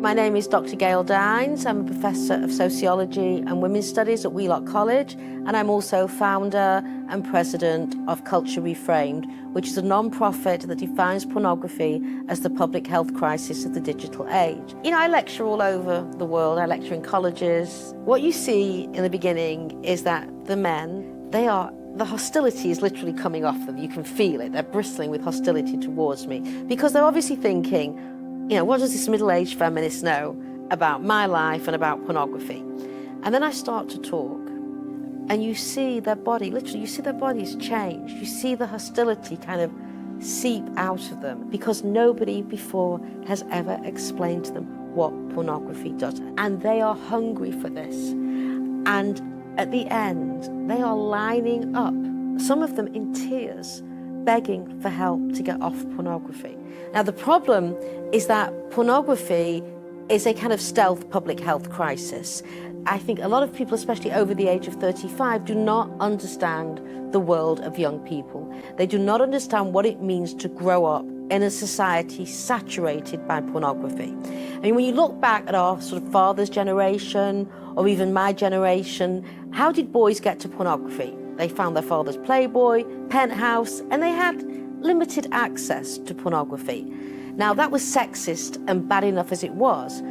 My name is Dr. Gail Dines. I'm a professor of sociology and women's studies at Wheelock College, and I'm also founder and president of Culture Reframed, which is a non-profit that defines pornography as the public health crisis of the digital age. You know, I lecture all over the world. I lecture in colleges. What you see in the beginning is that the men, the hostility is literally coming off them. You can feel it. They're bristling with hostility towards me because they're obviously thinking, you know, what does this middle-aged feminist know about my life and about pornography? And then I start to talk, and you see their body, literally, you see their bodies change. You see the hostility kind of seep out of them because nobody before has ever explained to them what pornography does. And they are hungry for this. And at the end, they are lining up, some of them in tears, begging for help to get off pornography. Now, the problem is that pornography is a kind of stealth public health crisis. I think a lot of people, especially over the age of 35, do not understand the world of young people. They do not understand what it means to grow up in a society saturated by pornography. I mean, when you look back at our sort of father's generation, or even my generation, how did boys get to pornography? They found their father's Playboy, Penthouse, and they had limited access to pornography. Now, that was sexist and bad enough as it was,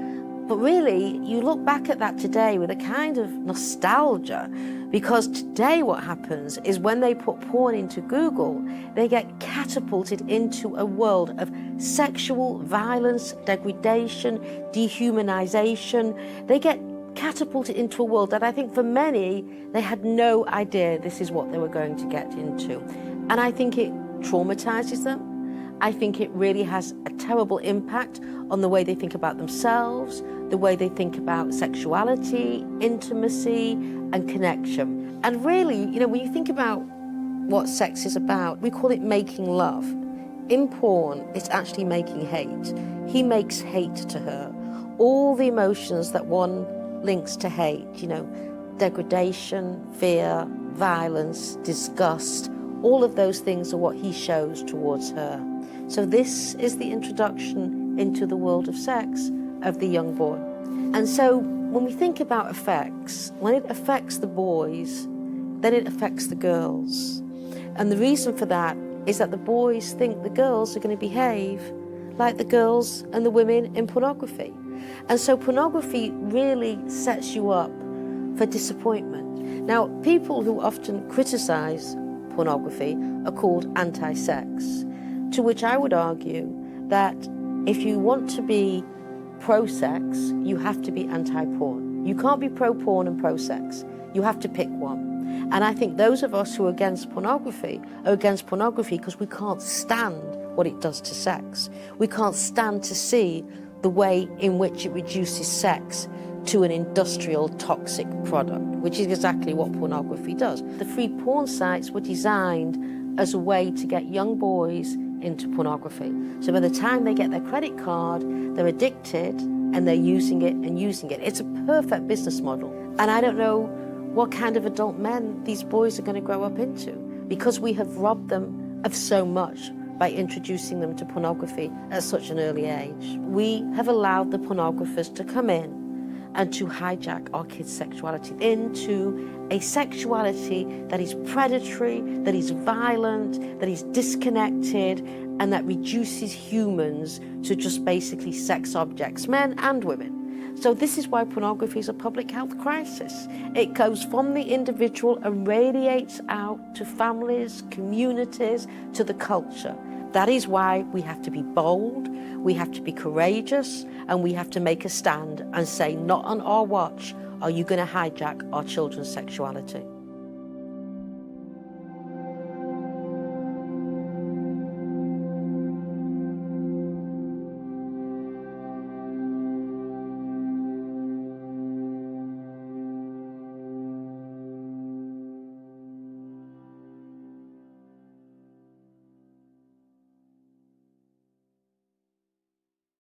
but really, you look back at that today with a kind of nostalgia, because today what happens is when they put porn into Google, they get catapulted into a world of sexual violence, degradation, dehumanization. They get catapulted into a world that I think for many, they had no idea this is what they were going to get into. And I think it traumatizes them. I think it really has a terrible impact on the way they think about themselves, the way they think about sexuality, intimacy, and connection. And really, you know, when you think about what sex is about, we call it making love. In porn, it's actually making hate. He makes hate to her. All the emotions that one links to hate, you know, degradation, fear, violence, disgust, all of those things are what he shows towards her. So this is the introduction into the world of sex of the young boy. And so when we think about effects, when it affects the boys, then it affects the girls. And the reason for that is that the boys think the girls are going to behave like the girls and the women in pornography. And so pornography really sets you up for disappointment. Now, people who often criticize pornography are called anti-sex, to which I would argue that if you want to be pro-sex, you have to be anti-porn. You can't be pro-porn and pro-sex. You have to pick one. And I think those of us who are against pornography are against pornography because we can't stand what it does to sex. We can't stand to see the way in which it reduces sex to an industrial toxic product, which is exactly what pornography does. The free porn sites were designed as a way to get young boys into pornography. So by the time they get their credit card, they're addicted and they're using it and using it. It's a perfect business model. And I don't know what kind of adult men these boys are going to grow up into, because we have robbed them of so much by introducing them to pornography at such an early age. We have allowed the pornographers to come in and to hijack our kids' sexuality into a sexuality that is predatory, that is violent, that is disconnected, and that reduces humans to just basically sex objects, men and women. So this is why pornography is a public health crisis. It goes from the individual and radiates out to families, communities, to the culture. That is why we have to be bold, we have to be courageous, and we have to make a stand and say, not on our watch are you going to hijack our children's sexuality.